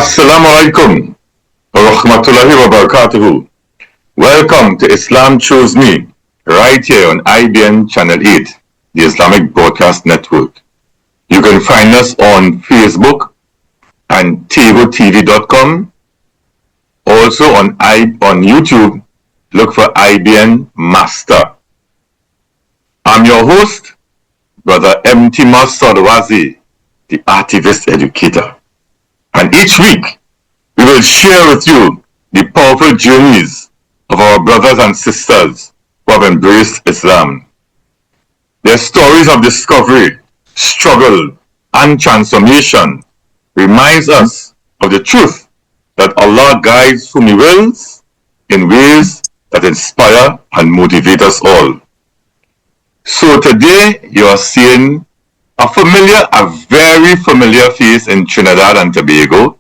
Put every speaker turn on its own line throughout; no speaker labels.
Assalamu alaikum wa rahmatullahi wa barakatuhu. Welcome to Islam Chose Me, right here on IBN Channel 8, the Islamic Broadcast Network. You can find us on Facebook and TivoTV.com. Also on YouTube, look for IBN Master. I'm your host, Brother Mtima Solwazi, the activist educator. And each week, we will share with you the powerful journeys of our brothers and sisters who have embraced Islam. Their stories of discovery, struggle, and transformation reminds us of the truth that Allah guides whom He wills in ways that inspire and motivate us all. So today, you are seeing a very familiar face in Trinidad and Tobago,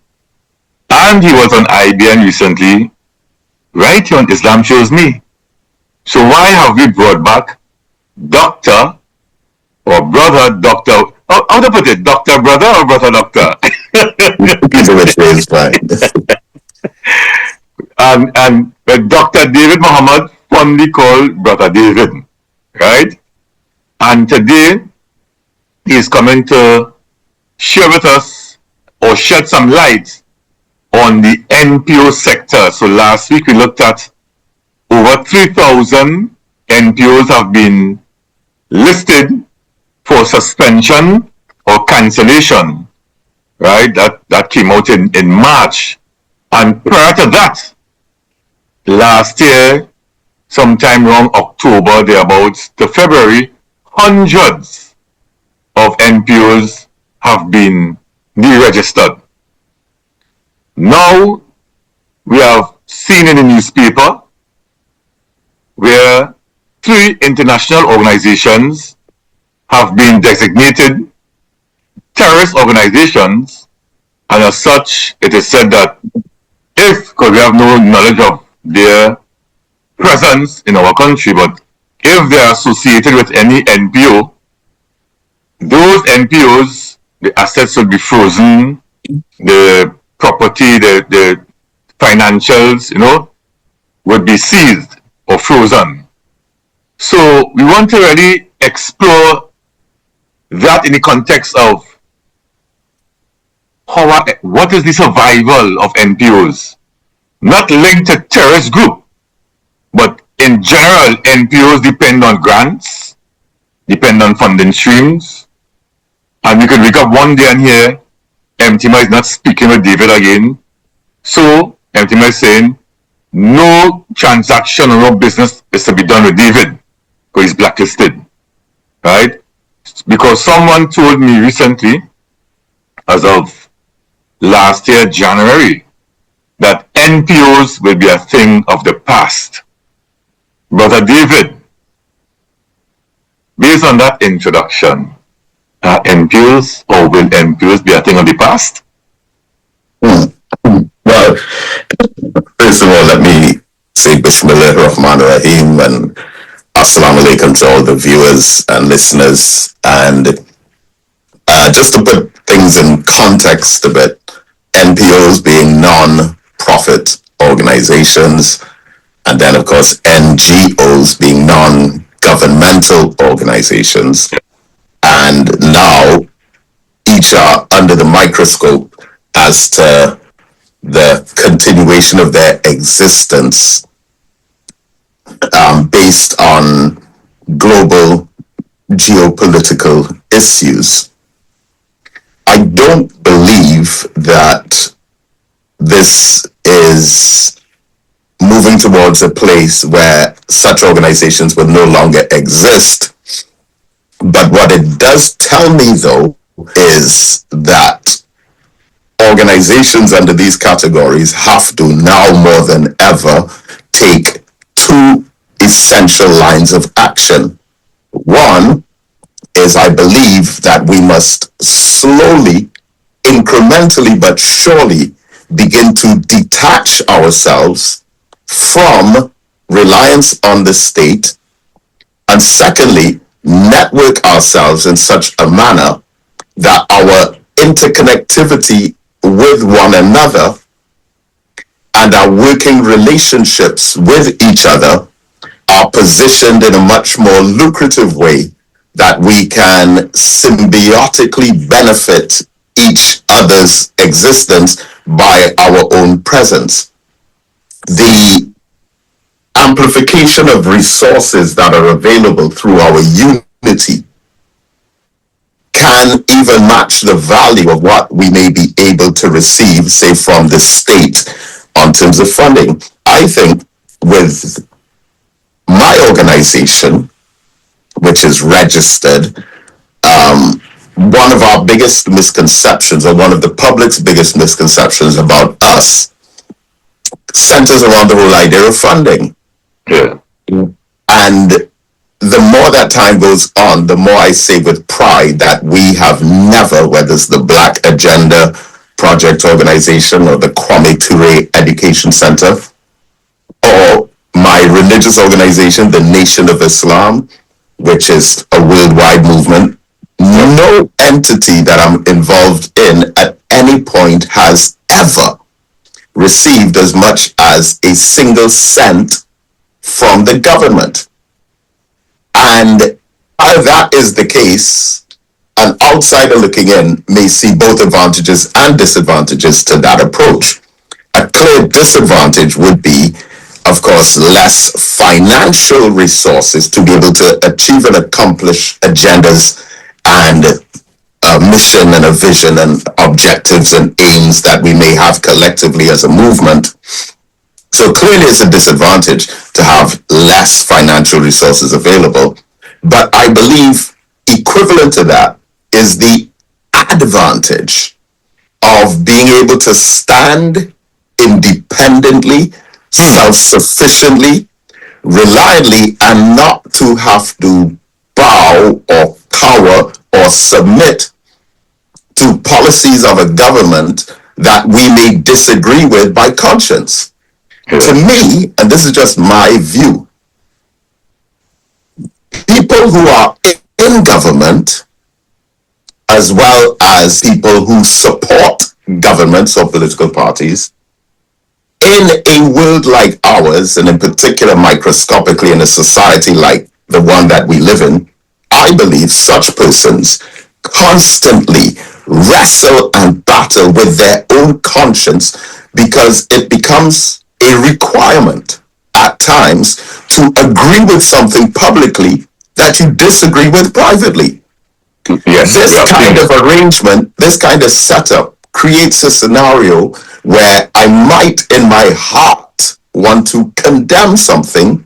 and he was on IBN recently, right here on Islam Chose Me. So why have we brought back Doctor or Brother Doctor? How to put it? Doctor Brother or Brother Doctor?
Either which way is fine.
and Dr. David Muhammad, fondly called Brother David, right? And today, he is coming to share with us or shed some light on the NPO sector. So last week we looked at over 3,000 NPOs have been listed for suspension or cancellation, right? That came out in March. And prior to that, last year, sometime around October, thereabouts to February, hundreds of NPOs have been deregistered. Now, we have seen in the newspaper where 3 international organizations have been designated terrorist organizations, and as such, it is said that because we have no knowledge of their presence in our country, but if they are associated with any NPO, those NPOs, the assets will be frozen, the property, the financials, would be seized or frozen. So we want to really explore that in the context of what is the survival of NPOs, not linked to terrorist group, but in general, NPOs depend on grants, depend on funding streams. And we could wake up one day and hear Mtima is not speaking with David again. So Mtima is saying no transaction or no business is to be done with David because he's blacklisted. Right? Because someone told me recently, as of last year, January, that NPOs will be a thing of the past. Brother David, based on that introduction, are NPOs or will NPOs be a thing of the past?
Well, first of all, let me say Bismillah ar-Rahman ar-Rahim and Assalamu alaikum to all the viewers and listeners. And just to put things in context a bit, NPOs being non-profit organizations, and then of course NGOs being non-governmental organizations. And now each are under the microscope as to the continuation of their existence based on global geopolitical issues. I don't believe that this is moving towards a place where such organizations will no longer exist. But what it does tell me, though, is that organizations under these categories have to now more than ever take 2 essential lines of action. One is, I believe that we must slowly, incrementally, but surely begin to detach ourselves from reliance on the state, and secondly, network ourselves in such a manner that our interconnectivity with one another and our working relationships with each other are positioned in a much more lucrative way that we can symbiotically benefit each other's existence by our own presence. The amplification of resources that are available through our unity can even match the value of what we may be able to receive, say, from the state on terms of funding. I think with my organization, which is registered, one of our biggest misconceptions, or one of the public's biggest misconceptions about us, centers around the whole idea of funding.
Yeah.
And the more that time goes on, the more I say with pride that we have never, whether it's the Black Agenda Project Organization or the Kwame Ture Education Center, or my religious organization, the Nation of Islam, which is a worldwide movement, no entity that I'm involved in at any point has ever received as much as a single cent from the government. And while that is the case, an outsider looking in may see both advantages and disadvantages to that approach. A clear disadvantage would be, of course, less financial resources to be able to achieve and accomplish agendas and a mission and a vision and objectives and aims that we may have collectively as a movement. So clearly it's a disadvantage to have less financial resources available. But I believe equivalent to that is the advantage of being able to stand independently, self-sufficiently, reliably, and not to have to bow or cower or submit to policies of a government that we may disagree with by conscience. To me, and this is just my view, people who are in government, as well as people who support governments or political parties, in a world like ours, and in particular microscopically in a society like the one that we live in, I believe such persons constantly wrestle and battle with their own conscience because it becomes a requirement at times to agree with something publicly that you disagree with privately.
Yes,
This kind of arrangement, this kind of setup creates a scenario where I might in my heart want to condemn something,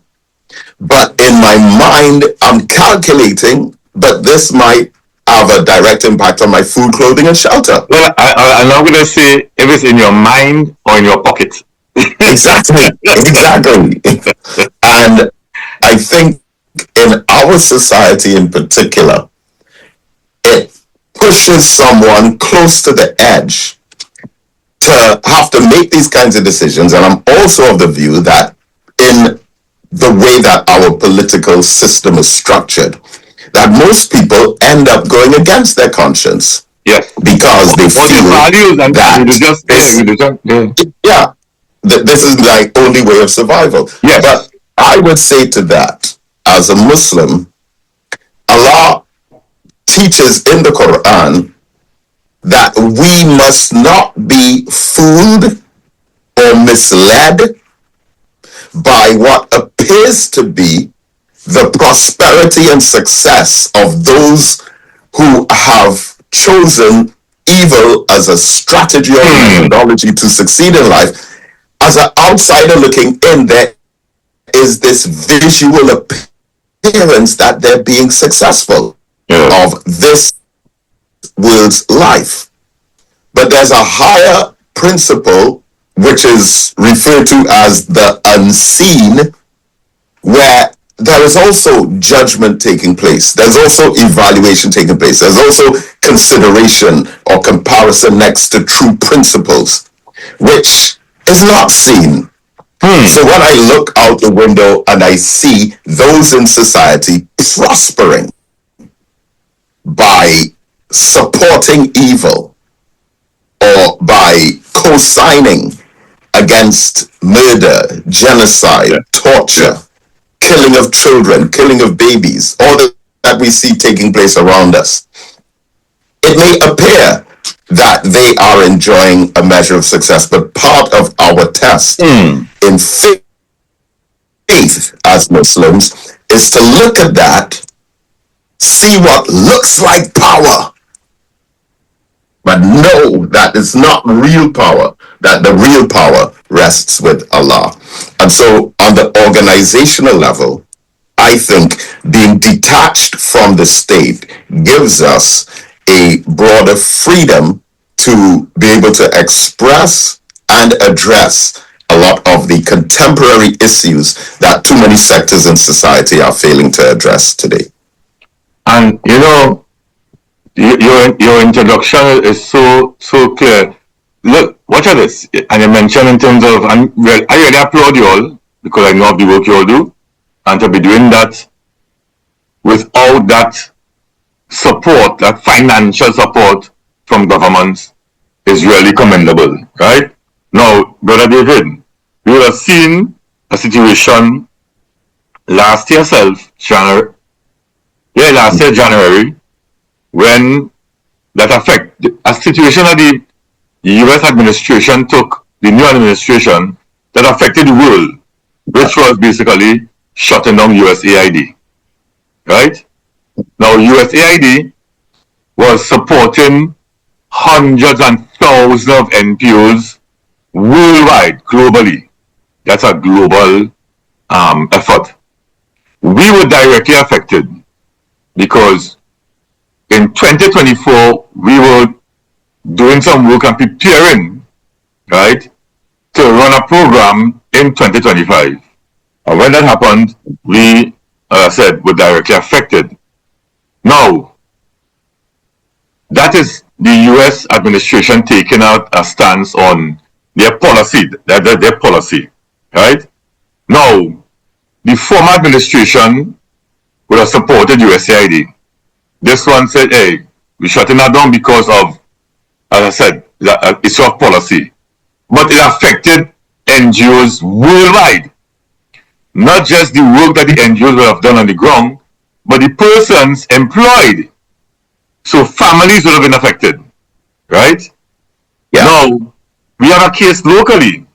but in my mind I'm calculating, but this might have a direct impact on my food, clothing, and shelter.
Well, I'm not going to say if it's in your mind or in your pocket.
Exactly. And I think in our society in particular, it pushes someone close to the edge to have to make these kinds of decisions. And I'm also of the view that in the way that our political system is structured, that most people end up going against their conscience.
Yes.
Because they feel that this is like only way of survival.
Yes.
But I would say to that, as a Muslim, Allah teaches in the Quran that we must not be fooled or misled by what appears to be the prosperity and success of those who have chosen evil as a strategy or methodology to succeed in life. As an outsider looking in, there is this visual appearance that they're being successful of this world's life. But there's a higher principle which is referred to as the unseen, where there is also judgment taking place. There's also evaluation taking place. There's also consideration or comparison next to true principles, which is not seen. So when I look out the window and I see those in society prospering by supporting evil or by co-signing against murder, genocide, torture, killing of children, killing of babies, all that we see taking place around us, it may appear that they are enjoying a measure of success, but part of our test in faith as Muslims is to look at that, see what looks like power, but know that it's not real power, that the real power rests with Allah. And so on the organizational level, I think being detached from the state gives us a broader freedom to be able to express and address a lot of the contemporary issues that too many sectors in society are failing to address today.
And your introduction is so clear. Look, watch out this. And you mentioned in terms of, and well, I really applaud you all because I know of the work you all do, and to be doing that without that support, that financial support from governments is really commendable, right? Now, Brother David, you would have seen a situation last year, January, when that affect a situation that the US administration took, the new administration, that affected the world, which was basically shutting down USAID, right? Now, USAID was supporting hundreds and thousands of NPOs worldwide, globally. That's a global effort. We were directly affected because in 2024, we were doing some work and preparing, right, to run a program in 2025. And when that happened, we, as I said, were directly affected. Now, that is the US administration taking out a stance on their policy, their policy, right? Now, the former administration would have supported USAID. This one said, hey, we're shutting that down because of, as I said, the issue of policy. But it affected NGOs worldwide. Not just the work that the NGOs would have done on the ground, but the persons employed. So families would have been affected, right? Yeah. Now, we have a case locally,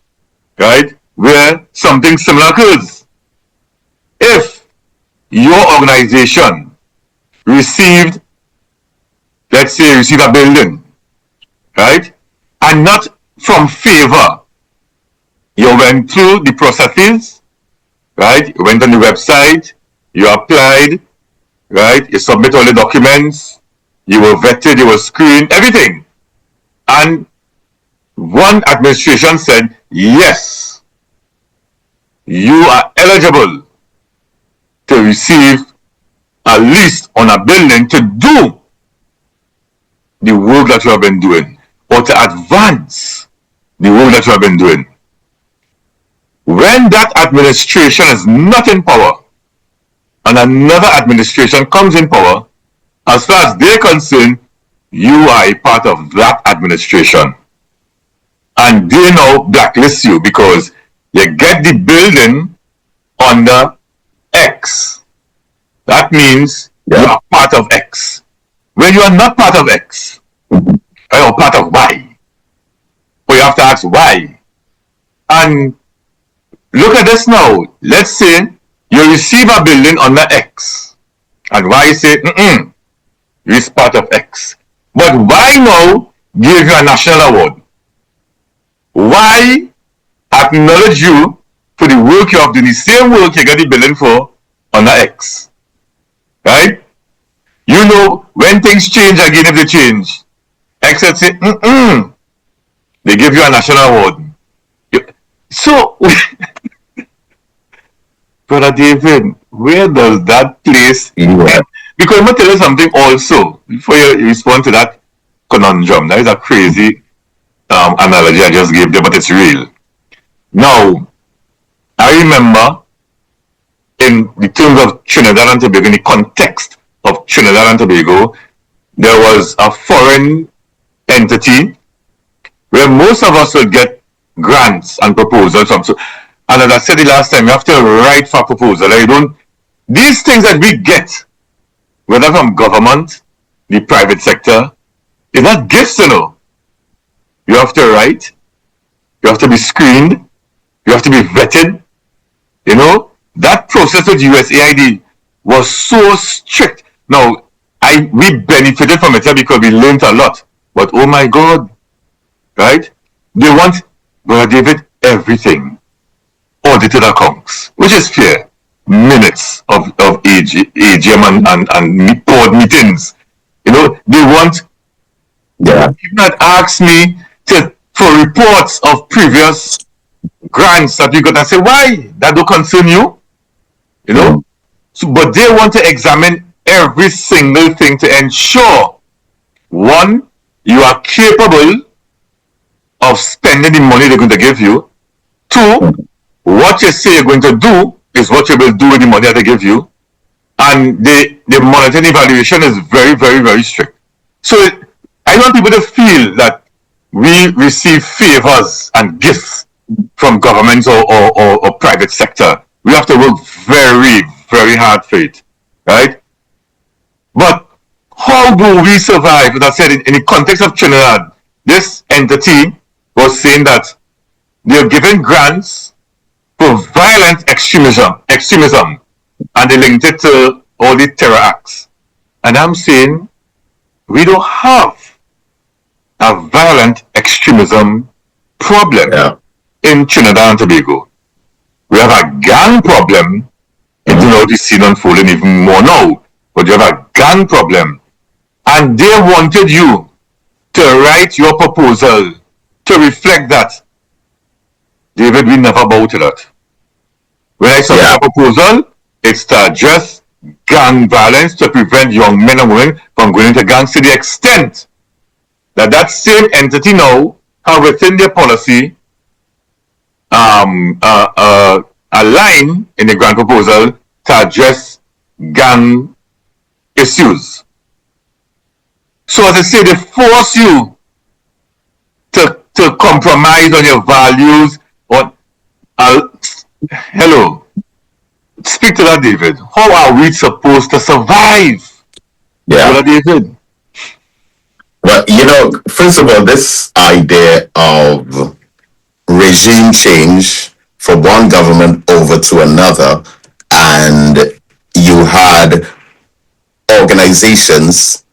right, where something similar occurs. If your organization received, let's say, received a building, right, and not from favor, you went through the processes, right, you went on the website, you applied, right, you submit all the documents, you were vetted, you were screened, everything. And one administration said, yes, you are eligible to receive a lease on a building to do the work that you have been doing, or to advance the work that you have been doing. When that administration is not in power, and another administration comes in power, as far as they're concerned, you are a part of that administration. And they now blacklist you because you get the building under X. That means you are part of X. When you are not part of X, you are part of Y. But you have to ask why. And look at this now. Let's say you receive a building under X. And Y say, you is part of X. But Y now give you a national award. Y acknowledge you for the work you have done, the same work you get the building for under X. Right? You know, when things change again, if they change, X would say, they give you a national award. So, Brother David, where does that place end? Because I'm going to tell you something also, before you respond to that conundrum. That is a crazy analogy I just gave you, but it's real. Now, I remember in the terms of Trinidad and Tobago, in the context of Trinidad and Tobago, there was a foreign entity where most of us will get grants and proposals from. So, and as I said the last time, you have to write for a proposal. You don't. These things that we get, whether from government, the private sector, they're not gifts, you know. You have to write. You have to be screened. You have to be vetted. You know, that process with USAID was so strict. Now, we benefited from it because we learned a lot. But oh my God, right? They want, Brother David, everything. Audited accounts, which is fair. Minutes of AGM and board meetings. You know, they want,
Yeah.
you not ask me for reports of previous grants that we got and say, why? That don't concern you? You know? So, but they want to examine every single thing to ensure, one, you are capable of spending the money they're going to give you. Two, what you say you're going to do is what you will do with the money that they give you. And the monitoring evaluation is very, very, very strict. So I want people to feel that we receive favors and gifts from governments or private sector. We have to work very, very hard for it, right? But how do we survive? As I said, in the context of Trinidad, this entity was saying that they're giving grants for violent extremism, and they linked it to all the terror acts. And I'm saying we don't have a violent extremism problem in Trinidad and Tobago. We have a gang problem. You know, the scene unfolding even more now. But you have a gang problem. And they wanted you to write your proposal to reflect that. David, we never bow to that. When I submit a proposal, it's to address gang violence to prevent young men and women from going into gangs to the extent that that same entity now have within their policy a line in the grant proposal to address gang issues. So as I say, they force you to compromise on your values. Hello. Speak to that, David. How are we supposed to survive?
Yeah.
David?
Well, you know, first of all, this idea of regime change from one government over to another, and you had organizations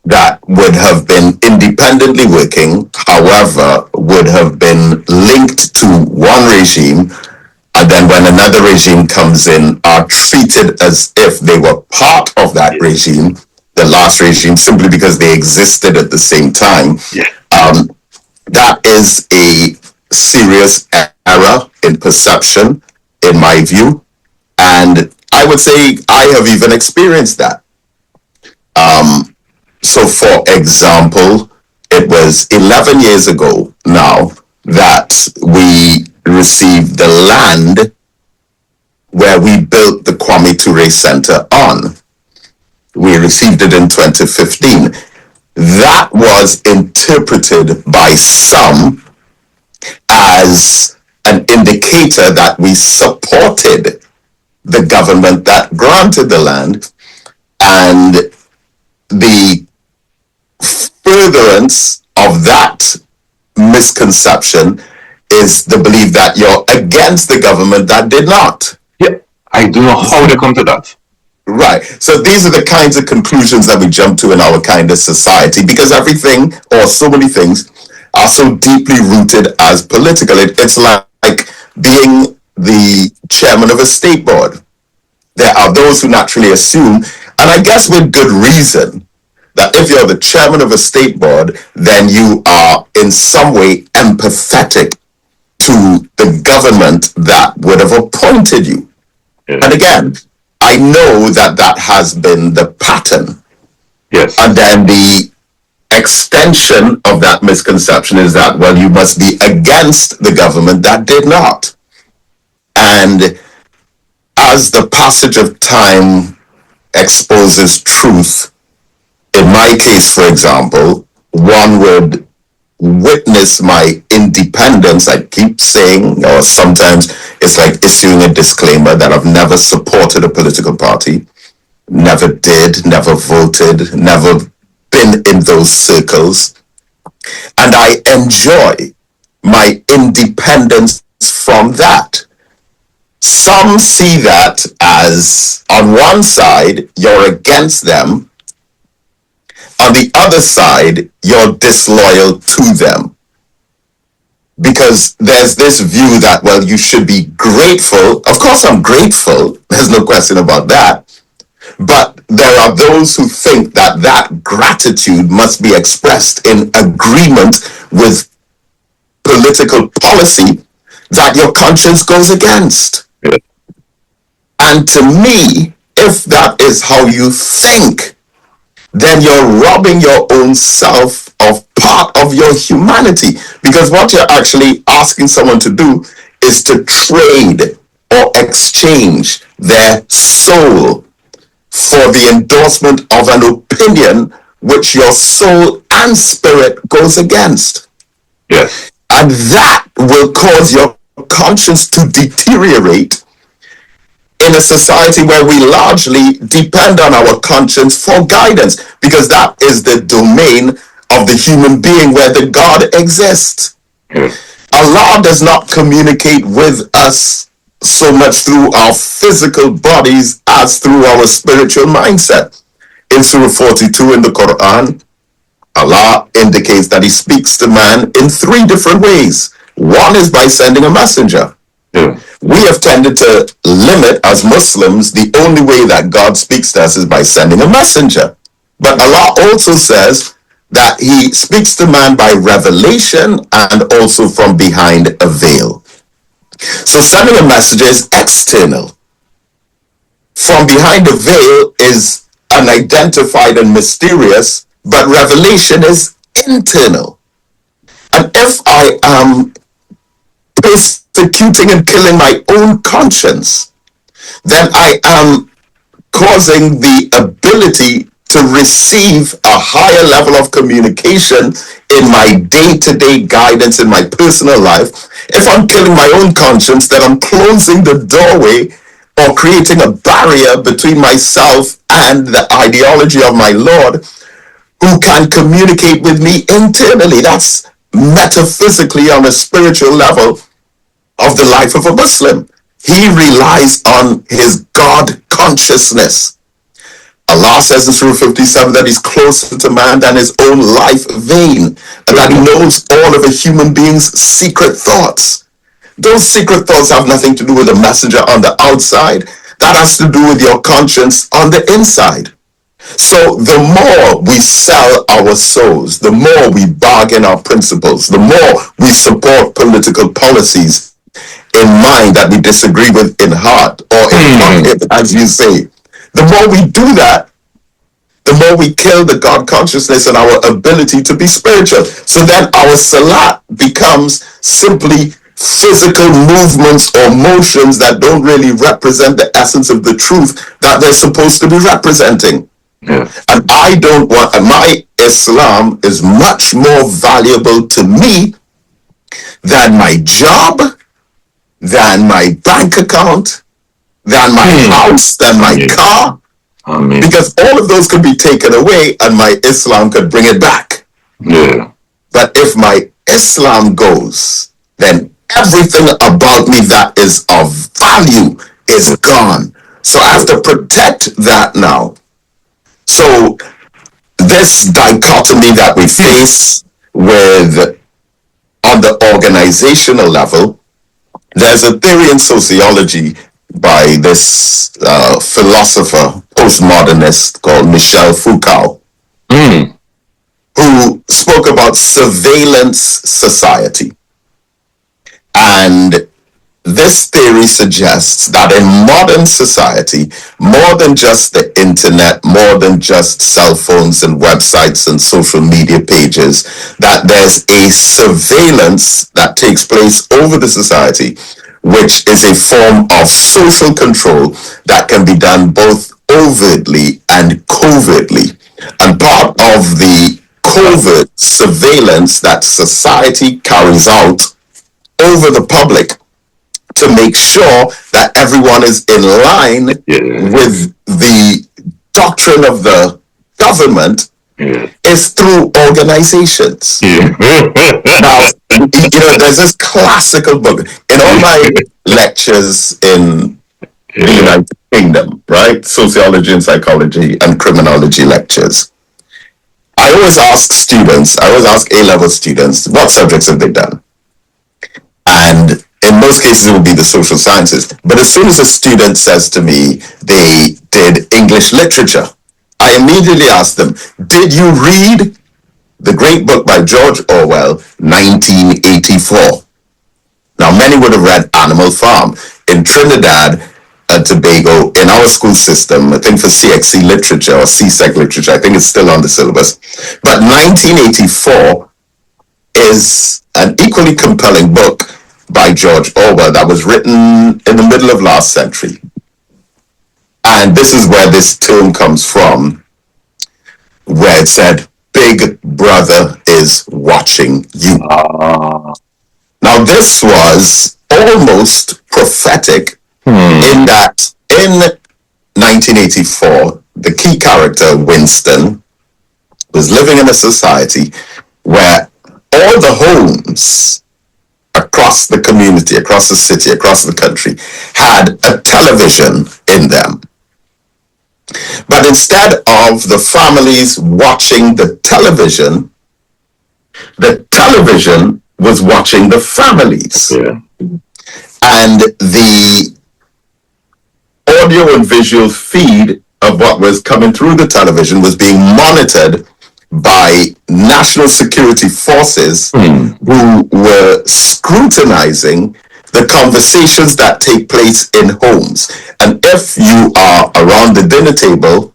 that would have been independently working, however, would have been linked to one regime, and then when another regime comes in, are treated as if they were part of that regime, the last regime, simply because they existed at the same time. That is a serious error in perception, in my view. And I would say I have even experienced that. So, for example, it was 11 years ago now that we received the land where we built the Kwame Ture Center on. We received it in 2015. That was interpreted by some as an indicator that we supported the government that granted the land, and the furtherance of that misconception is the belief that you're against the government that did not.
Yeah, I don't know how they come to that.
Right. So these are the kinds of conclusions that we jump to in our kind of society, because everything, or so many things, are so deeply rooted as political. It's like being the chairman of a state board. There are those who naturally assume, and I guess with good reason, that if you're the chairman of a state board, then you are in some way empathetic to the government that would have appointed you. And again, I know that that has been the pattern.
Yes.
And then the extension of that misconception is that, well, you must be against the government that did not. And as the passage of time exposes truth, in my case, for example, one would witness my independence. I keep saying, or sometimes it's like issuing a disclaimer that I've never supported a political party, never did, never voted, never been in those circles. And I enjoy my independence from that. Some see that as, on one side, you're against them. On the other side, you're disloyal to them. Because there's this view that, well, you should be grateful. Of course, I'm grateful. There's no question about that. But there are those who think that that gratitude must be expressed in agreement with political policy that your conscience goes against.
Yeah.
And to me, if that is how you think, then you're robbing your own self of part of your humanity. Because what you're actually asking someone to do is to trade or exchange their soul for the endorsement of an opinion which your soul and spirit goes against.
Yes.
And that will cause your conscience to deteriorate in a society where we largely depend on our conscience for guidance, because that is the domain of the human being where the God exists.
Yes.
Allah does not communicate with us so much through our physical bodies as through our spiritual mindset. In Surah 42 in the Quran, Allah indicates that he speaks to man in three different ways. One is by sending a messenger.
Yeah.
We have tended to limit, as Muslims, the only way that God speaks to us is by sending a messenger. But Allah also says that he speaks to man by revelation and also from behind a veil. So sending a message is external. From behind a veil is unidentified and mysterious, but revelation is internal. And if I am persecuting and killing my own conscience, then I am causing the ability to receive a higher level of communication in my day-to-day guidance in my personal life. If I'm killing my own conscience, then I'm closing the doorway or creating a barrier between myself and the ideology of my Lord, who can communicate with me internally. That's metaphysically on a spiritual level of the life of a Muslim. He relies on his God consciousness. Allah says in Surah 57 that he's closer to man than his own life vein, and that he knows all of a human being's secret thoughts. Those secret thoughts have nothing to do with the messenger on the outside. That has to do with your conscience on the inside. So the more we sell our souls, the more we bargain our principles, the more we support political policies in mind that we disagree with in heart, or in pocket, as you say, the more we do that, the more we kill the God consciousness and our ability to be spiritual. So then our salat becomes simply physical movements or motions that don't really represent the essence of the truth that they're supposed to be representing.
Yeah.
And I don't want, my Islam is much more valuable to me than my job, than my bank account, than my house, than my car. Because all of those could be taken away and my Islam could bring it back.
Yeah.
But if my Islam goes, then everything about me that is of value is gone. So I have to protect that now. So this dichotomy that we face with, on the organizational level, there's a theory in sociology by this philosopher, postmodernist called Michel Foucault, who spoke about surveillance society. And this theory suggests that in modern society, more than just the internet, more than just cell phones and websites and social media pages, that there's a surveillance that takes place over the society, which is a form of social control that can be done both overtly and covertly. And part of the covert surveillance that society carries out over the public to make sure that everyone is in line with the doctrine of the government is through organizations. Now, there's this classical book in all my lectures in the United Kingdom, right? Sociology and psychology and criminology lectures. I always ask A-level students, what subjects have they done? And in most cases, it would be the social sciences. But as soon as a student says to me they did English literature, I immediately ask them, did you read the great book by George Orwell, 1984? Now, many would have read Animal Farm. In Trinidad and Tobago, in our school system, I think for CXC literature or CSEC literature, I think it's still on the syllabus. But 1984 is an equally compelling book by George Orwell that was written in the middle of last century. And this is where this term comes from, where it said, Big Brother is watching you. Now, this was almost prophetic in that in 1984, the key character, Winston, was living in a society where all the homes across the community, across the city, across the country, had a television in them. But instead of the families watching the television was watching the families. And the audio and visual feed of what was coming through the television was being monitored by national security forces who were scrutinizing the conversations that take place in homes. And if you are around the dinner table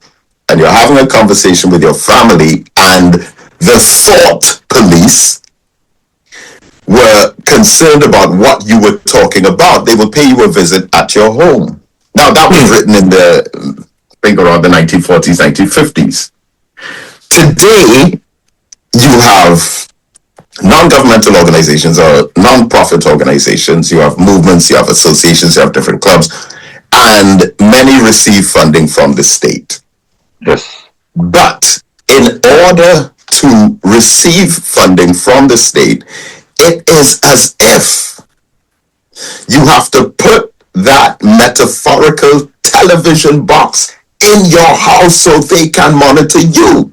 and you're having a conversation with your family and the thought police were concerned about what you were talking about, they will pay you a visit at your home. Now, that was written in I think around the 1940s, 1950s. Today, you have non-governmental organizations or non-profit organizations, you have movements, you have associations, you have different clubs, and many receive funding from the state.
Yes.
But in order to receive funding from the state, it is as if you have to put that metaphorical television box in your house so they can monitor you.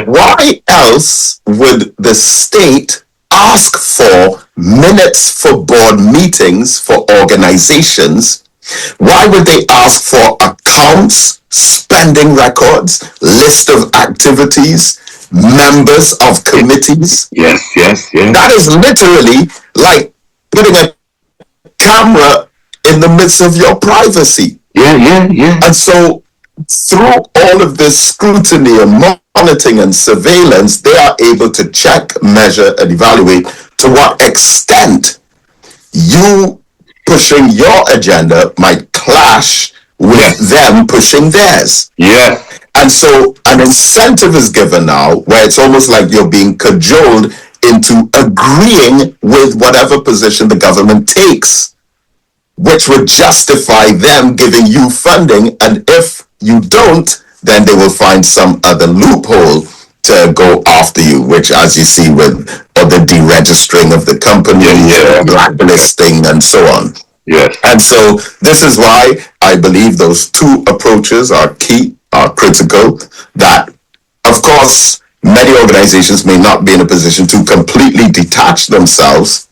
Why else would the state ask for minutes for board meetings for organizations? Why would they ask for accounts, spending records, list of activities, members of committees?
Yes.
That is literally like putting a camera in the midst of your privacy.
Yeah.
And so through all of this scrutiny and monitoring and surveillance, they are able to check, measure, and evaluate to what extent you pushing your agenda might clash with them pushing theirs.
Yeah.
And so an incentive is given now where it's almost like you're being cajoled into agreeing with whatever position the government takes, which would justify them giving you funding. And if you don't, then they will find some other loophole to go after you, which, as you see with the deregistering of the company, blacklisting, and so on.
Yes.
And so this is why I believe those two approaches are key, are critical, that, of course, many organizations may not be in a position to completely detach themselves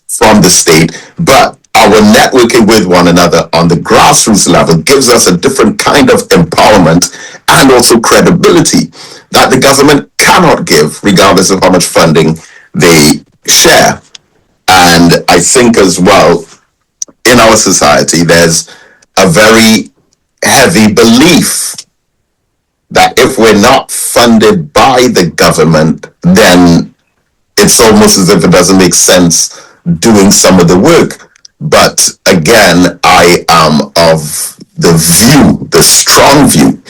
from the state, but our networking with one another on the grassroots level gives us a different kind of empowerment and also credibility that the government cannot give, regardless of how much funding they share. And I think as well, in our society, there's a very heavy belief that if we're not funded by the government, then it's almost as if it doesn't make sense doing some of the work. But again, I am of the strong view,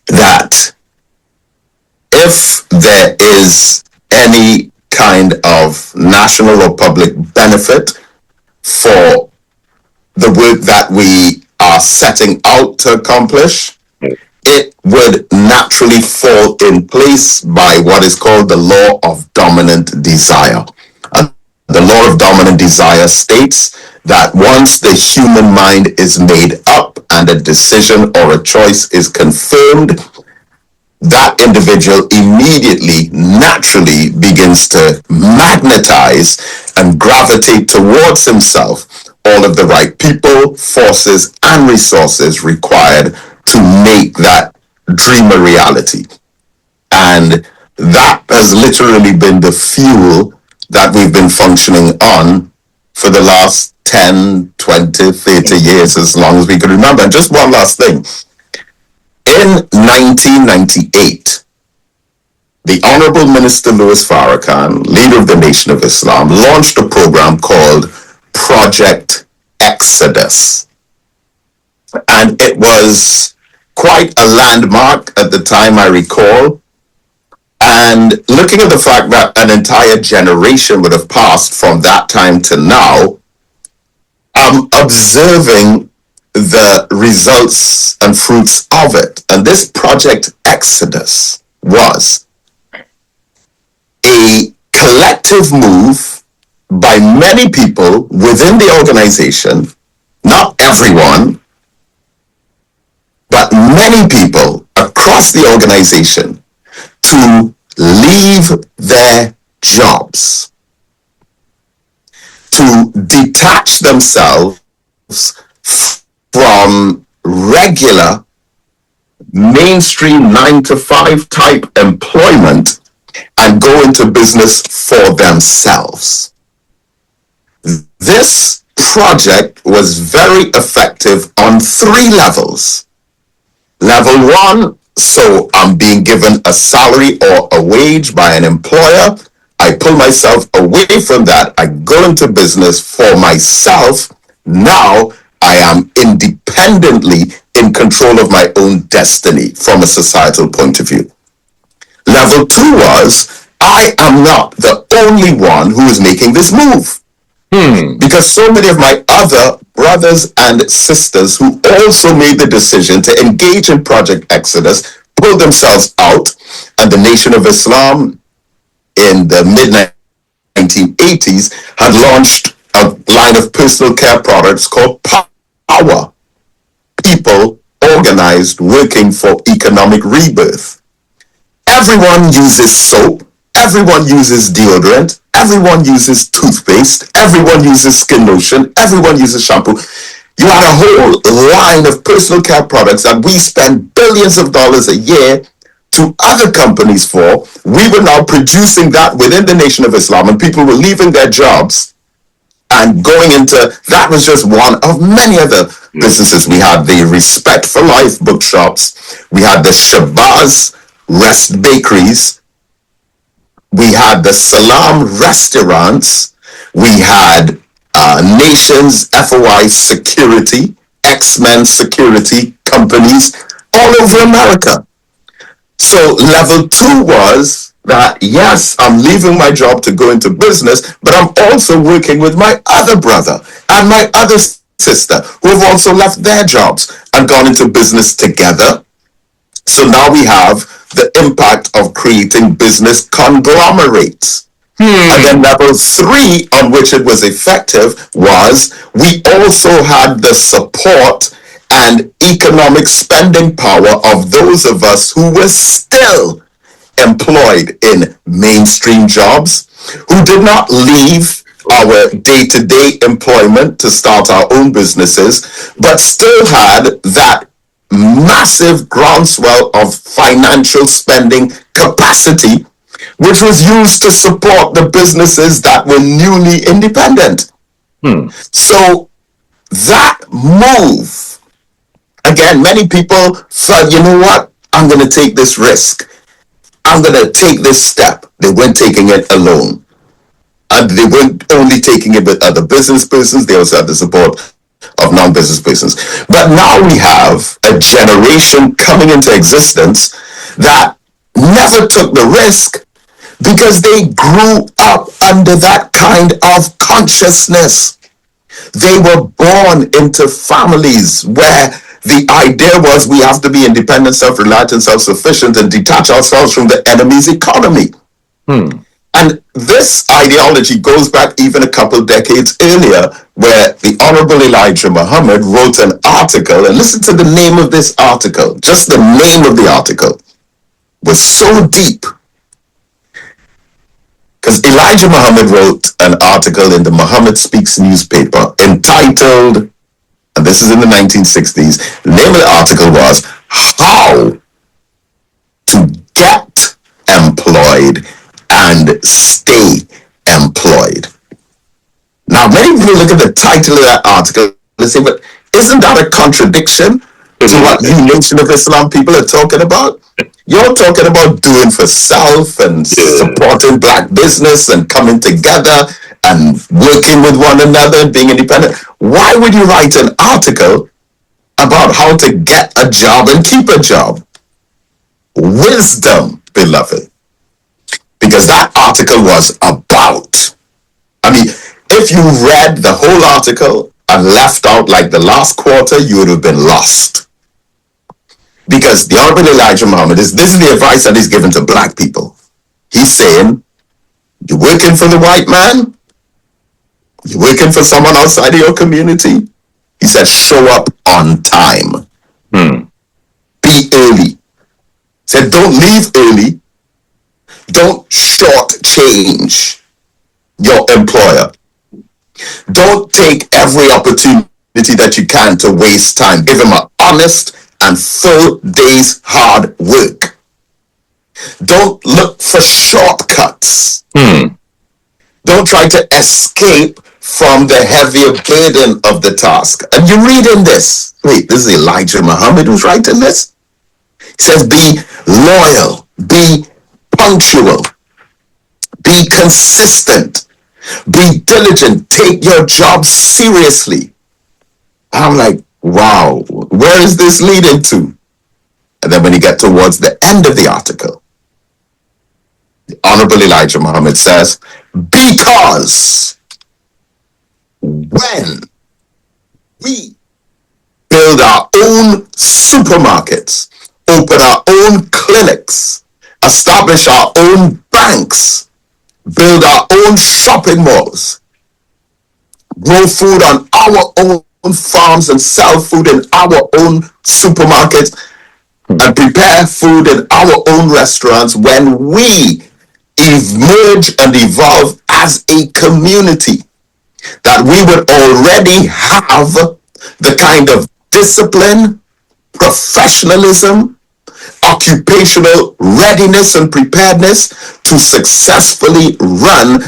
that if there is any kind of national or public benefit for the work that we are setting out to accomplish, it would naturally fall in place by what is called the law of dominant desire. And the law of dominant desire states that once the human mind is made up and a decision or a choice is confirmed, that individual immediately, naturally begins to magnetize and gravitate towards himself all of the right people, forces, and resources required to make that dream a reality. And that has literally been the fuel that we've been functioning on for the last 10, 20, 30 years, as long as we can remember. And just one last thing. In 1998, the Honorable Minister Louis Farrakhan, leader of the Nation of Islam, launched a program called Project Exodus. And it was quite a landmark at the time, I recall. And looking at the fact that an entire generation would have passed from that time to now, I'm observing the results and fruits of it. And this Project Exodus was a collective move by many people within the organization, not everyone, but many people across the organization, to leave their jobs, to detach themselves from regular mainstream 9-to-5 type employment and go into business for themselves. This project was very effective on 3 levels. Level 1, so I'm being given a salary or a wage by an employer. I pull myself away from that. I go into business for myself. Now I am independently in control of my own destiny from a societal point of view. Level 2 was, I am not the only one who is making this move. Because so many of my other brothers and sisters who also made the decision to engage in Project Exodus pulled themselves out, and the Nation of Islam in the mid-1980s had launched a line of personal care products called Power. People organized, working for economic rebirth. Everyone uses soap. Everyone uses deodorant. Everyone uses toothpaste. Everyone uses skin lotion. Everyone uses shampoo. You had a whole line of personal care products that we spend billions of dollars a year to other companies for. We were now producing that within the Nation of Islam, and people were leaving their jobs and going into, that was just one of many other businesses. We had the Respect for Life bookshops. We had the Shabazz Rest Bakeries. We had the Salam restaurants. We had Nations FOI security, X-Men security companies all over America. So level 2 was that, yes, I'm leaving my job to go into business, but I'm also working with my other brother and my other sister who have also left their jobs and gone into business together. So now we have the impact of creating business conglomerates. And then level 3, on which it was effective, was we also had the support and economic spending power of those of us who were still employed in mainstream jobs, who did not leave our day-to-day employment to start our own businesses, but still had that massive groundswell of financial spending capacity, which was used to support the businesses that were newly independent. So that move, again, many people thought, you know what, I'm going to take this risk. I'm going to take this step. They weren't taking it alone. And they weren't only taking it with other business persons, they also had the support of non-business persons. But now we have a generation coming into existence that never took the risk because they grew up under that kind of consciousness. They were born into families where the idea was we have to be independent, self-reliant, and self-sufficient and detach ourselves from the enemy's economy. And this ideology goes back even a couple decades earlier, where the Honorable Elijah Muhammad wrote an article, and listen to the name of this article. Just the name of the article was so deep. Because Elijah Muhammad wrote an article in the Muhammad Speaks newspaper entitled, and this is in the 1960s, the name of the article was How to Get Employed and Stay Employed. Now, many people look at the title of that article and say, but isn't that a contradiction to what you Nation of Islam people are talking about? You're talking about doing for self and supporting black business and coming together and working with one another and being independent. Why would you write an article about how to get a job and keep a job? Wisdom, beloved. Because that article was about, if you read the whole article and left out like the last quarter, you would have been lost. Because the Honorable Elijah Muhammad, this is the advice that he's given to black people. He's saying, you're working for the white man, you're working for someone outside of your community. He said, show up on time. Be early. He said, don't leave early. Don't shortchange your employer. Don't take every opportunity that you can to waste time. Give him an honest and full day's hard work. Don't look for shortcuts. Don't try to escape from the heavier burden of the task. And you're reading this. Wait, this is Elijah Muhammad who's writing this? He says, be loyal, be punctual, be consistent, be diligent, take your job seriously. I'm like, wow, where is this leading to? And then when you get towards the end of the article, the Honorable Elijah Muhammad says, because when we build our own supermarkets, open our own clinics, establish our own banks, build our own shopping malls, grow food on our own farms and sell food in our own supermarkets and prepare food in our own restaurants, when we emerge and evolve as a community, that we would already have the kind of discipline, professionalism, occupational readiness and preparedness to successfully run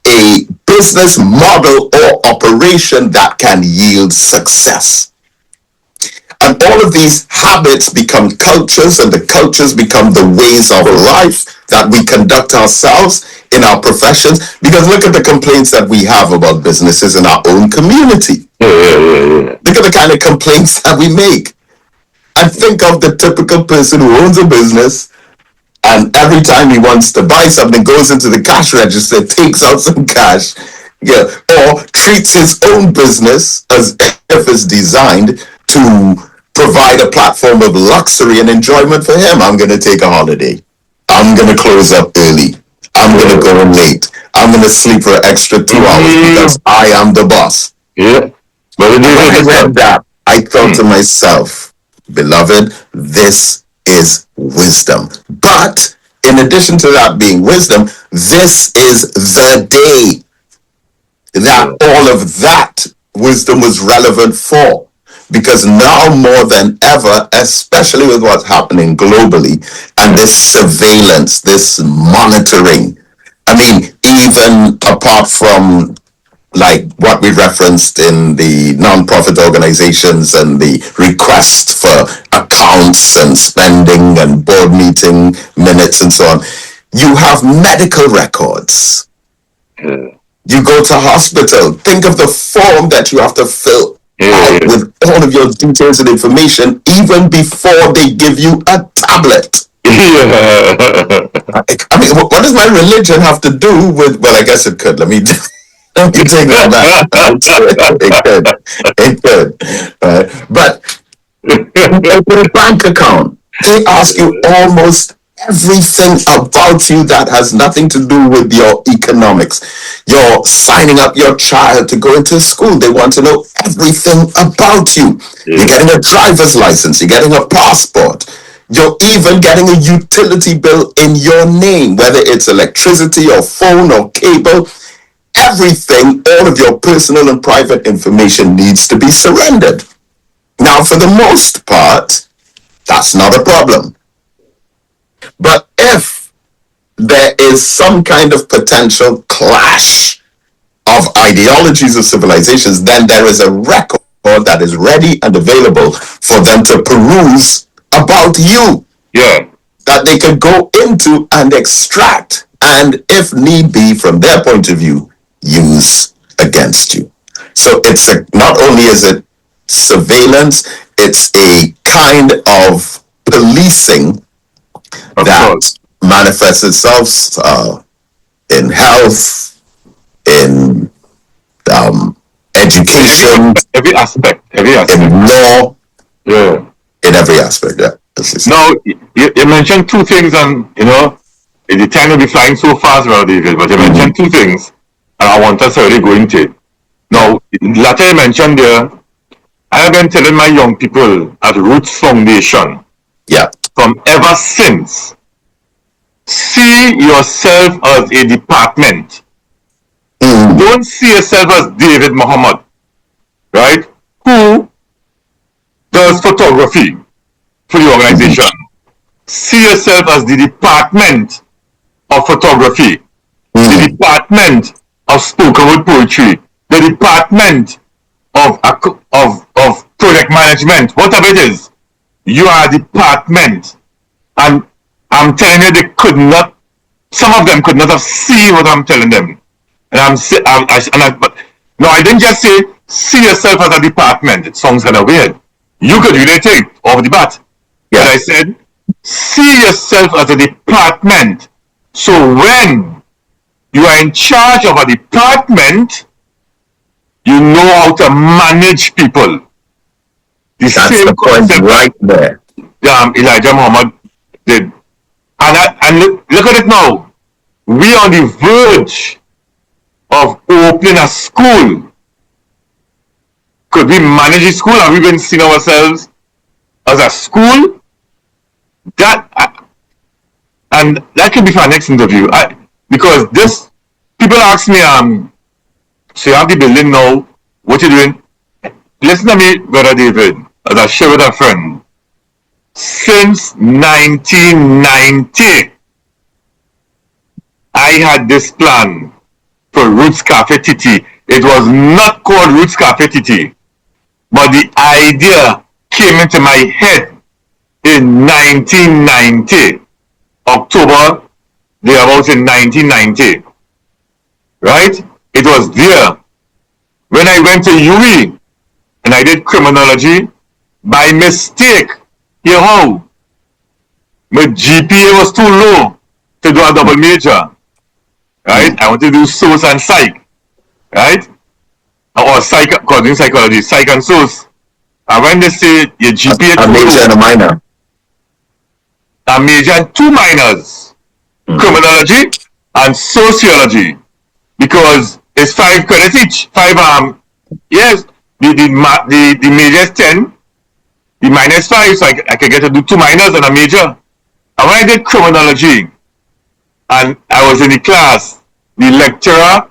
a business model or operation that can yield success. And all of these habits become cultures, and the cultures become the ways of life that we conduct ourselves in our professions. Because look at the complaints that we have about businesses in our own community. Look at the kind of complaints that we make. And think of the typical person who owns a business, and every time he wants to buy something, goes into the cash register, takes out some cash, or treats his own business as if it's designed to provide a platform of luxury and enjoyment for him. I'm going to take a holiday. I'm going to close up early. I'm going to go in late. I'm going to sleep for an extra 2 hours because I am the boss.
Yeah. But
when I read that, I thought to myself, beloved, this is wisdom. But in addition to that being wisdom, this is the day that all of that wisdom was relevant for. Because now more than ever, especially with what's happening globally and this surveillance, this monitoring, even apart from like what we referenced in the non-profit organizations and the request for accounts and spending and board meeting minutes and so on, you have medical records. You go to hospital, think of the form that you have to fill out with all of your details and information even before they give you a tablet.
Yeah.
I mean, what does my religion have to do with? Well, I guess it could. Let me let me take that back. It could. It could. But you open a bank account. They ask you almost everything about you that has nothing to do with your economics. You're signing up your child to go into school. They want to know everything about you. You're getting a driver's license. You're getting a passport. You're even getting a utility bill in your name, whether it's electricity or phone or cable. Everything, all of your personal and private information needs to be surrendered. Now, for the most part, that's not a problem. But if there is some kind of potential clash of ideologies of civilizations, then there is a record that is ready and available for them to peruse about you.
Yeah.
That they can go into and extract, and if need be, from their point of view, use against you. So it's not only is it surveillance, it's a kind of policing that manifests itself in health, in education,
every aspect,
in law,
yeah,
in every aspect. Yeah.
Now, you mentioned two things, and the time will be flying so fast, Brother David, but you mentioned two things, and I want us to really go into it. Now, later you mentioned there, I have been telling my young people at Roots Foundation,
yeah,
from ever since, see yourself as a department. Don't see yourself as David Muhammad, right? Who does photography for the organization. See yourself as the department of photography, the department of spoken word poetry, the department of project management, whatever it is. You are a department, and I'm telling you, they could not. Some of them could not have seen what I'm telling them, and but no, I didn't just say see yourself as a department. It sounds kind of weird. You could relate it off the bat. Yeah. But I said, see yourself as a department. So when you are in charge of a department, you know how to manage people.
That's the point right there.
Elijah Muhammad did. And look at it now. We are on the verge of opening a school. Could we manage a school? Have we been seeing ourselves as a school? And that could be for our next interview. Because this, people ask me, so you have the building now, what you doing? Listen to me, Brother David, as I share with a friend. Since 1990, I had this plan for Roots Cafe Titi. It was not called Roots Cafe Titi, but the idea came into my head in 1990, October, thereabouts in 1990, right? It was there. When I went to UE and I did criminology, by mistake, hear how? My GPA was too low to do a double major, right? I wanted to do soc and psych, right? Or psych, according to psychology, psych and soc. And when they say your GPA
a major and a minor.
A major and two minors, criminology and sociology, because it's 5 credits each. Yes, the major is 10, the minor is 5, so I can get to do 2 minors and a major. And when I did criminology, and I was in the class, the lecturer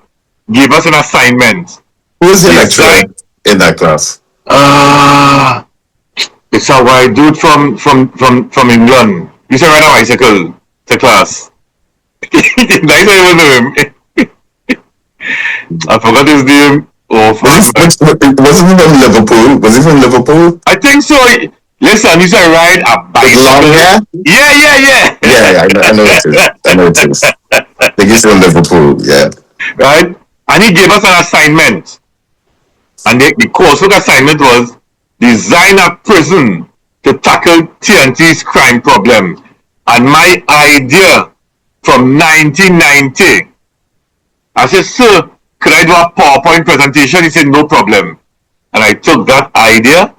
gave us an assignment.
Who was the lecturer in that class?
It's a white dude from England. He used to ride a bicycle to class. That's how I him. I forgot his name.
Wasn't he from Liverpool? Was he from Liverpool?
I think so. Listen, he used to ride a bicycle.
Long hair?
Yeah.
Yeah, I know it is. I think he's from Liverpool, yeah.
Right? And he gave us an assignment. And the coursework assignment was design a prison to tackle TNT's crime problem. And my idea from 1990, I said, sir, could I do a PowerPoint presentation? He said, no problem. And I took that idea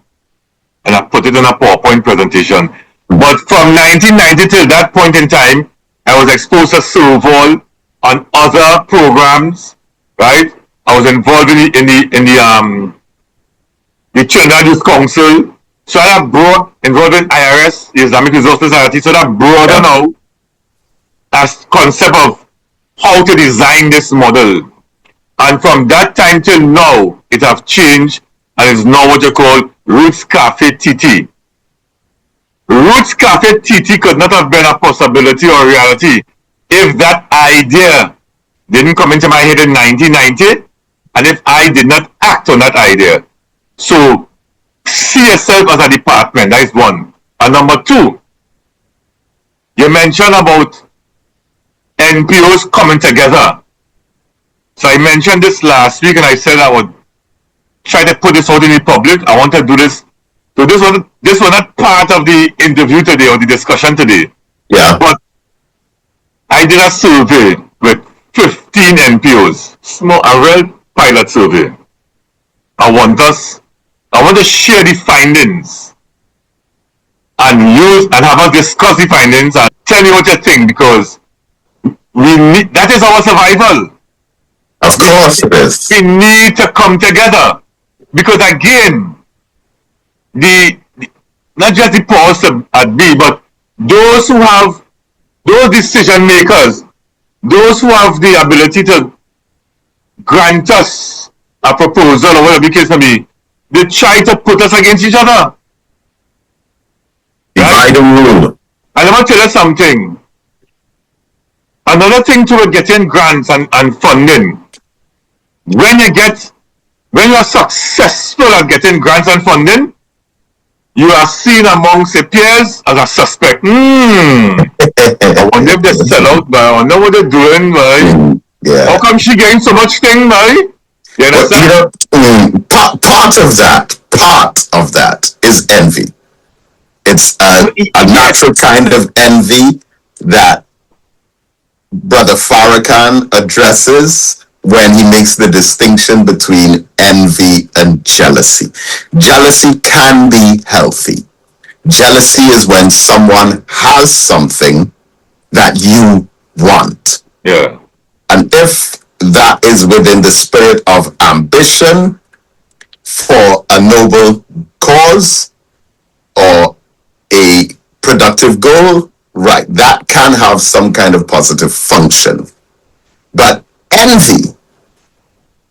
and I put it in a PowerPoint presentation. But from 1990 till that point in time, I was exposed to Serval on other programs, right? I was involved in the Trinidad Youth Council. So that brought involved in IRS, the Islamic Resource Society. So that broadened out as concept of how to design this model. And from that time till now, it have changed and is now what you call Roots Cafe TT. Roots Cafe TT could not have been a possibility or reality if that idea didn't come into my head in 1990 and if I did not act on that idea. So see yourself as a department, that is one. And number two, you mentioned about NPOs coming together. So I mentioned this last week and I said I would try to put this out in the public. I want to do this. So this was not part of the interview today or the discussion today.
Yeah.
But I did a survey with 15 NPOs, a real pilot survey. I want to share the findings and have us discuss the findings and tell you what you think, because that is our survival.
Of course it is.
We need to come together because again, not just the powers at be, but those decision makers, those who have the ability to grant us a proposal or whatever the case may be, they try to put us against each other.
Divide and rule.
And I want to tell you something. Another thing to getting grants and funding, when you're successful at getting grants and funding, you are seen amongst your peers as a suspect. I wonder if they sell out, but I wonder what they're doing, right?
Yeah.
How come she getting so much thing, right? You understand?
Part of that is envy. It's a natural kind of envy that Brother Farrakhan addresses when he makes the distinction between envy and jealousy. Jealousy can be healthy. Jealousy is when someone has something that you want.
Yeah.
And if that is within the spirit of ambition for a noble cause or a productive goal, right, that can have some kind of positive function. But envy,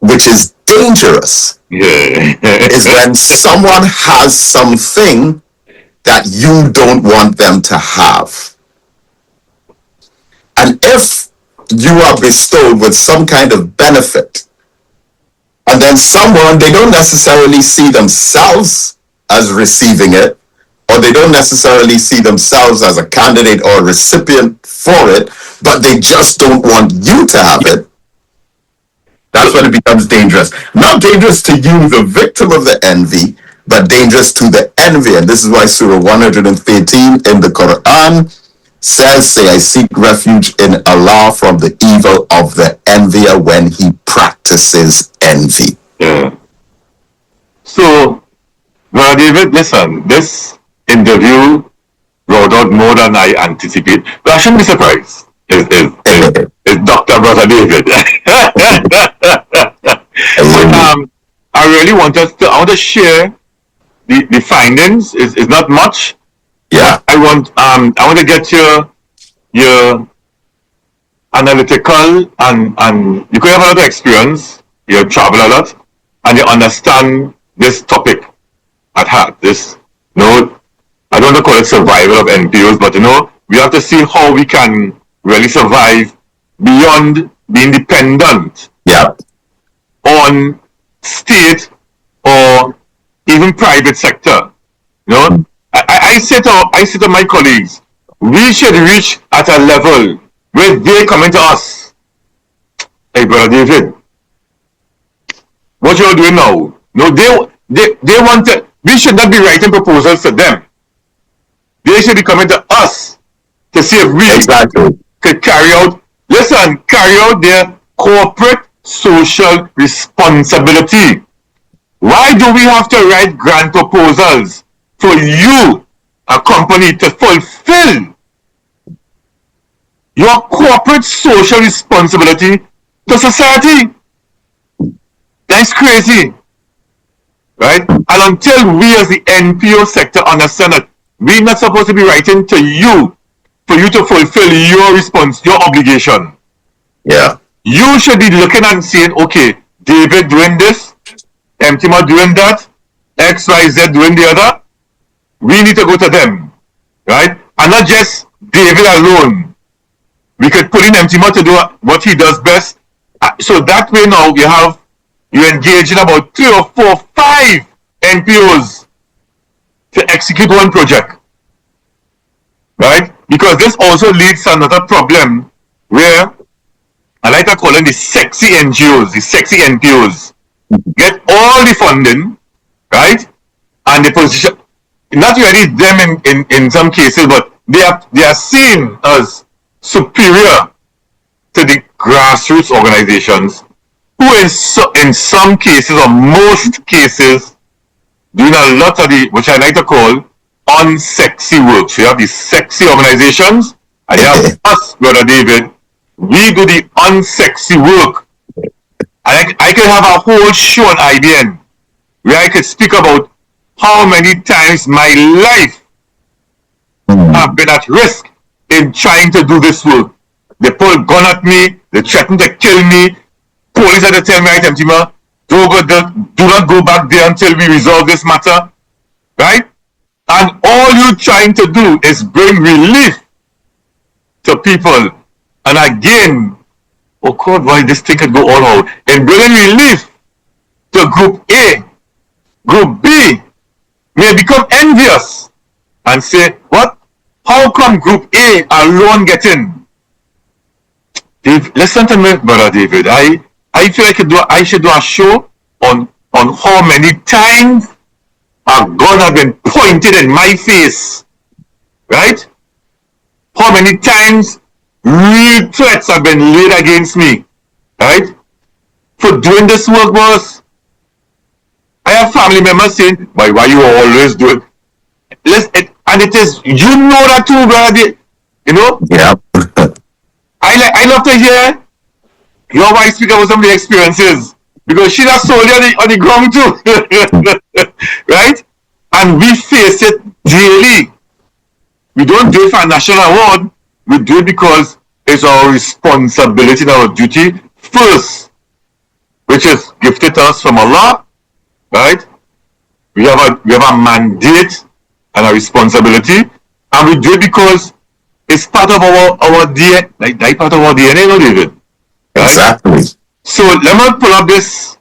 which is dangerous, is when someone has something that you don't want them to have. And if you are bestowed with some kind of benefit, and then someone, they don't necessarily see themselves as receiving it, or they don't necessarily see themselves as a candidate or a recipient for it, but they just don't want you to have it, that's when it becomes dangerous. Not dangerous to you, the victim of the envy, but dangerous to the envy. And this is why Surah 113 in the Quran says, say, I seek refuge in Allah from the evil of the envier when he practices envy.
Yeah. So, well, David, listen, this interview rolled out more than I anticipated. But I shouldn't be surprised. Is Dr. Brother David. But I really want to share the findings. It's not much.
Yeah.
I want to get your analytical and you could have a lot of experience, you travel a lot, and you understand this topic at heart. I don't want to call it survival of NPOs, but we have to see how we can really survive beyond being dependent on state or even private sector. I say to my colleagues, we should reach at a level where they come into us. Hey, Brother David, what you're doing now? No, they want we should not be writing proposals to them. They should be coming to us to see if we could carry out their corporate social responsibility. Why do we have to write grant proposals for you, a company, to fulfill your corporate social responsibility to society? That's crazy, right? And until we as the NPO sector understand that we're not supposed to be writing to you for you to fulfill your obligation.
Yeah.
You should be looking and saying, okay, David doing this, Mtima doing that, XYZ doing the other. We need to go to them, right? And not just David alone. We could put in Mtima to do what he does best. So that way now you engage in about 3 or 4, 5 NPOs to execute one project, right? Because this also leads to another problem where I like to call them the sexy NGOs, the sexy NPOs. Get all the funding, right? And the position, not really them in some cases, but they are seen as superior to the grassroots organizations who in some cases or most cases doing a lot of the, which I like to call unsexy work. So you have these sexy organizations and you have us, Brother David. We do the unsexy work. I could have a whole show on IBN where I could speak about how many times my life have been at risk in trying to do this work. They pull a gun at me, they threaten to kill me. Police had to tell me, right, Mtima, do not go back there until we resolve this matter, right? And all you're trying to do is bring relief to people. And again, oh God, why this thing could go all out? In bringing relief to Group A, Group B may become envious and say, what? How come Group A alone getting? Dave, listen to me, Brother David. I feel I should do a show on how many times a gun has been pointed in my face, right? How many times real threats have been laid against me, right? For doing this work, boss. I have family members saying, why you always do it? And it is, you know that too, brother. You know?
Yeah.
I love to hear your wife speak about some of the experiences because she's a soldier on the ground too, right? And we face it daily. We don't do it for a national award. We do it because it's our responsibility and our duty first, which is gifted to us from Allah, right? We have a mandate and a responsibility, and we do it because it's part of our DNA, like part of our DNA, no, David? Right?
Exactly.
So let me pull up this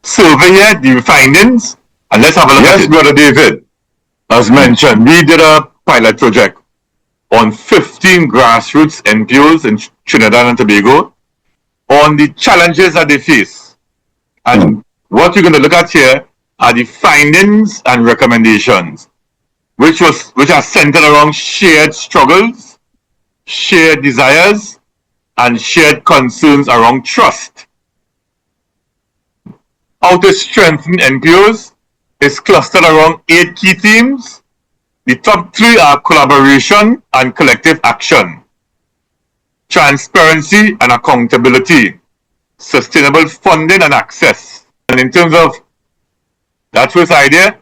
survey here, the findings, and let's have a look at it. Brother David, as mentioned, we did a pilot project on 15 grassroots NPOs in Trinidad and Tobago on the challenges that they face. And what you're going to look at here are the findings and recommendations, which are centered around shared struggles, shared desires, and shared concerns around trust. How to strengthen NPOs is clustered around 8 key themes. The top 3 are collaboration and collective action, transparency and accountability, sustainable funding and access. And in terms of that first idea,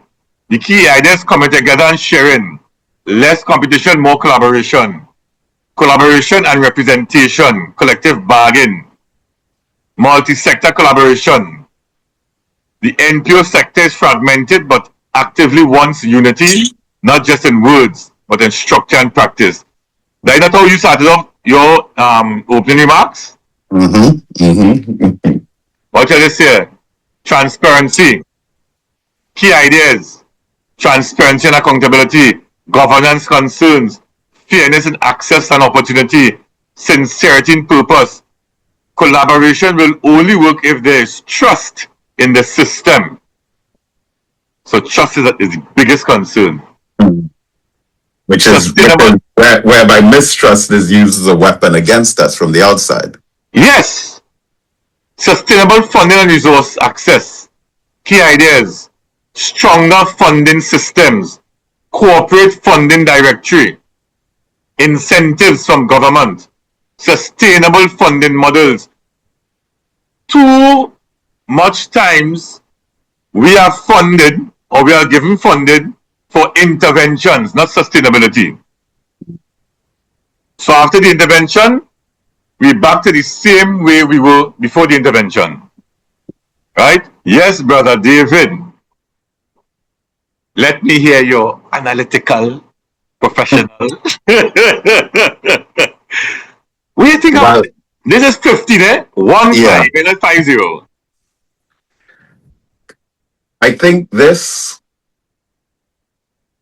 the key ideas coming together and sharing. Less competition, more collaboration. Collaboration and representation, collective bargain. Multi-sector collaboration. The NPO sector is fragmented but actively wants unity, not just in words, but in structure and practice. Is that how you started off your opening remarks? What shall I say? Transparency. Key ideas. Transparency and accountability. Governance concerns. Fairness in access and opportunity. Sincerity in purpose. Collaboration will only work if there is trust in the system. So trust is the biggest concern. Sustainable.
Whereby mistrust is used as a weapon against us from the outside.
Yes. Sustainable funding and resource access. Key ideas. Stronger funding systems. Corporate funding directory. Incentives from government. Sustainable funding models. Too much times we are funded or we are given funded for interventions, not sustainability. So after the intervention, we back to the same way we were before the intervention. Right? Yes, brother David. Let me hear your analytical professional. What do you think of this? Is 15, eh? 1-5,
Yeah.
50.
I think this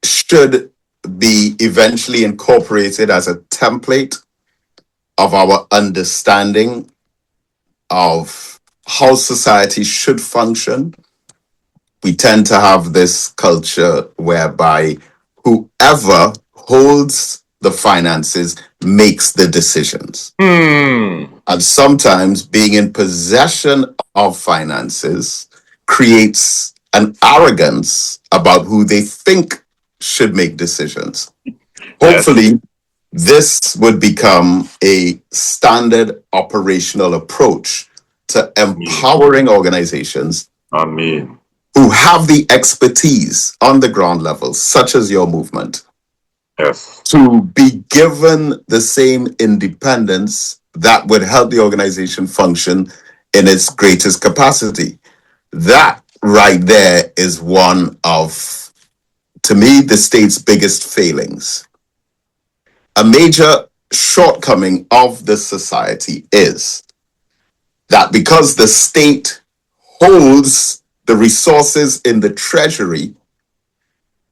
should be eventually incorporated as a template of our understanding of how society should function. We tend to have this culture whereby whoever holds the finances makes the decisions. And sometimes being in possession of finances creates an arrogance about who they think should make decisions.
Yes.
Hopefully, this would become a standard operational approach to empowering organizations
Amen.
who have the expertise on the ground level, such as your movement,
Yes.
to be given the same independence that would help the organization function in its greatest capacity. That right there is one of, to me, the state's biggest failings. A major shortcoming of the society is that because the state holds the resources in the treasury,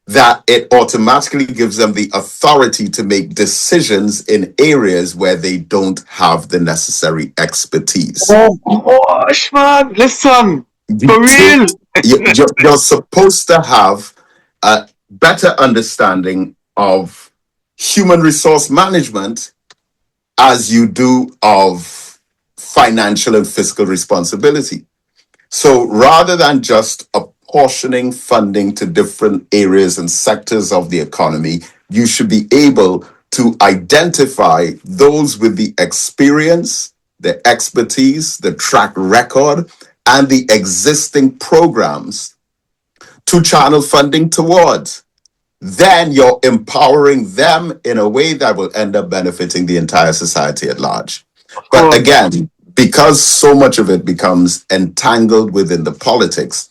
that it automatically gives them the authority to make decisions in areas where they don't have the necessary expertise.
Oh gosh, man. Listen. For
So
real.
you're supposed to have a better understanding of human resource management as you do of financial and fiscal responsibility. So rather than just apportioning funding to different areas and sectors of the economy, you should be able to identify those with the experience, the expertise, the track record, and the existing programs to channel funding towards. Then you're empowering them in a way that will end up benefiting the entire society at large. But again, because so much of it becomes entangled within the politics,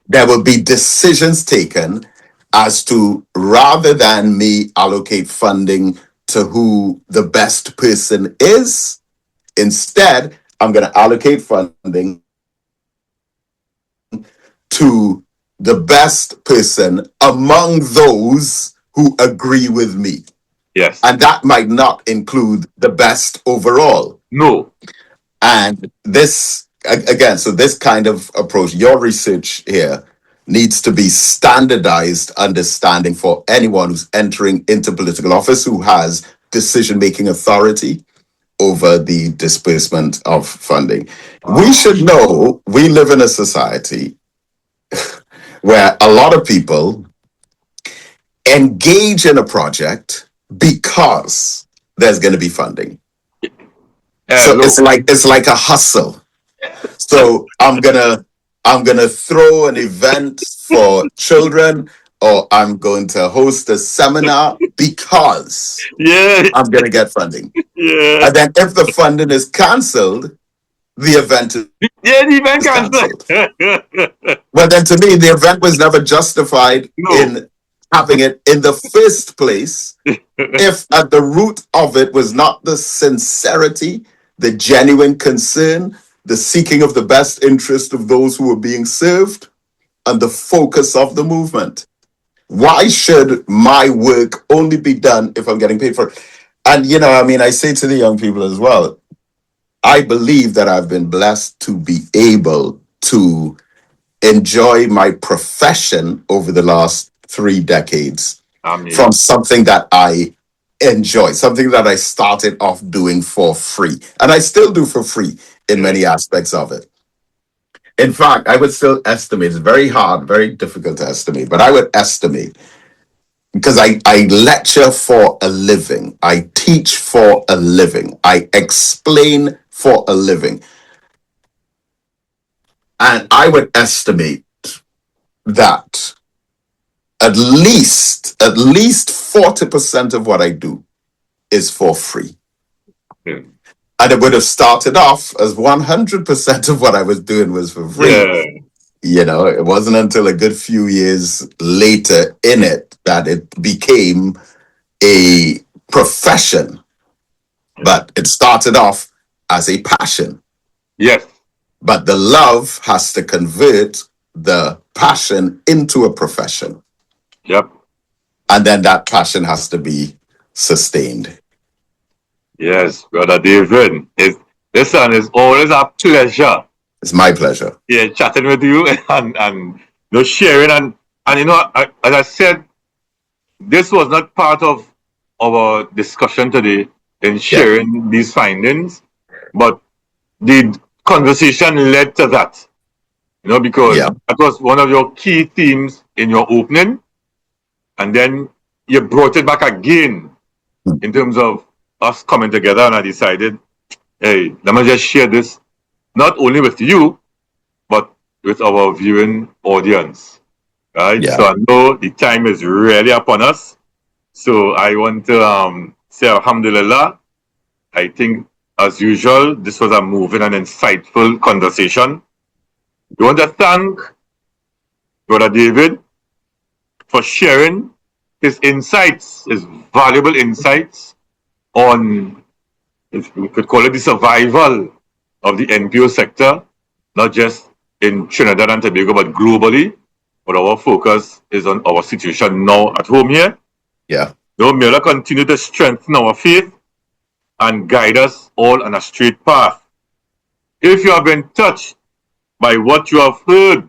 there will be decisions taken as to, rather than me allocate funding to who the best person is, instead, I'm going to allocate funding to the best person among those who agree with me.
Yes.
And that might not include the best overall.
No.
And this, again, so this kind of approach, your research here needs to be standardized understanding for anyone who's entering into political office who has decision-making authority over the disbursement of funding. We should know we live in a society where a lot of people engage in a project because there's going to be funding. So it's like a hustle. So I'm gonna throw an event for children, or I'm going to host a seminar because I'm gonna get funding. And then if the funding is cancelled, the event is cancelled. Well, then to me, the event was never justified in having it in the first place if at the root of it was not the sincerity, the genuine concern, the seeking of the best interest of those who were being served, and the focus of the movement. Why should my work only be done if I'm getting paid for it? And, I say to the young people as well, I believe that I've been blessed to be able to enjoy my profession over the last 3 decades from something that I enjoy, something that I started off doing for free. And I still do for free in many aspects of it. In fact, I would still estimate, it's very hard, very difficult to estimate, but I would estimate because I lecture for a living, I teach for a living, I explain for a living. And I would estimate that at least 40% of what I do is for free.
Yeah.
And it would have started off as 100% of what I was doing was for free.
Yeah.
You know, it wasn't until a good few years later in it that it became a profession. But it started off as a passion.
Yes.
But the love has to convert the passion into a profession.
Yep.
And then that passion has to be sustained.
Yes, Brother David. Listen, it's always a pleasure.
It's my pleasure.
Yeah, chatting with you and sharing and as I said, this was not part of our discussion today in sharing these findings, but the conversation led to that. Because that was one of your key themes in your opening, and then you brought it back again in terms of us coming together, and I decided, hey, let me just share this not only with you, but with our viewing audience. Right?
Yeah.
So I know the time is really upon us. So I want to say Alhamdulillah. I think, as usual, this was a moving and insightful conversation. We want to thank Brother David for sharing his insights, his valuable insights on, if we could call it, the survival of the NPO sector, not just in Trinidad and Tobago, but globally. But our focus is on our situation now at home here.
Yeah.
May Allah continue to strengthen our faith and guide us all on a straight path. If you have been touched by what you have heard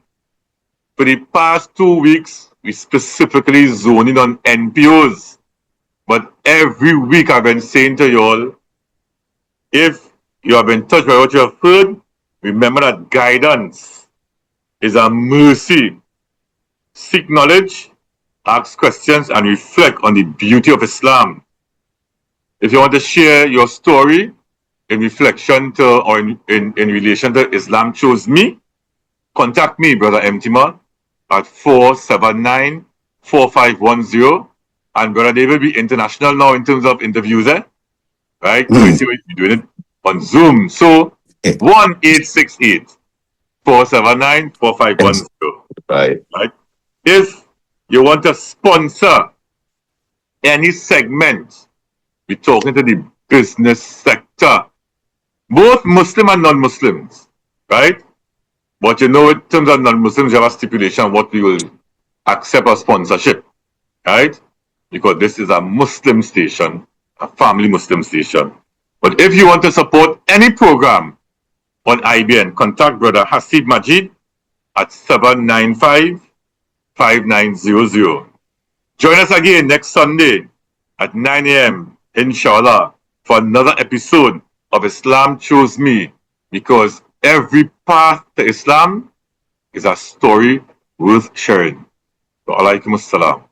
for the past 2 weeks, we specifically zone in on NPOs. But every week I've been saying to you all, if you have been touched by what you have heard, remember that guidance is a mercy. Seek knowledge, ask questions, and reflect on the beauty of Islam. If you want to share your story in reflection to or in relation to Islam Chose Me, contact me, Brother Mtima, at 479-4510. And Brother David, be international now in terms of interviews, right? So you see we're doing it on Zoom. So 1-868-479-4510.
Right.
If you want to sponsor any segment, we're talking to the business sector, both Muslim and non-Muslims, right? But in terms of non-Muslims, you have a stipulation what we will accept as sponsorship, right? Because this is a Muslim station, a family Muslim station. But if you want to support any program on IBN, contact Brother Hasib Majid at 795-5900. Join us again next Sunday at 9 a.m., inshallah, for another episode of Islam Chose Me, because every path to Islam is a story worth sharing. Wa alaikum assalam.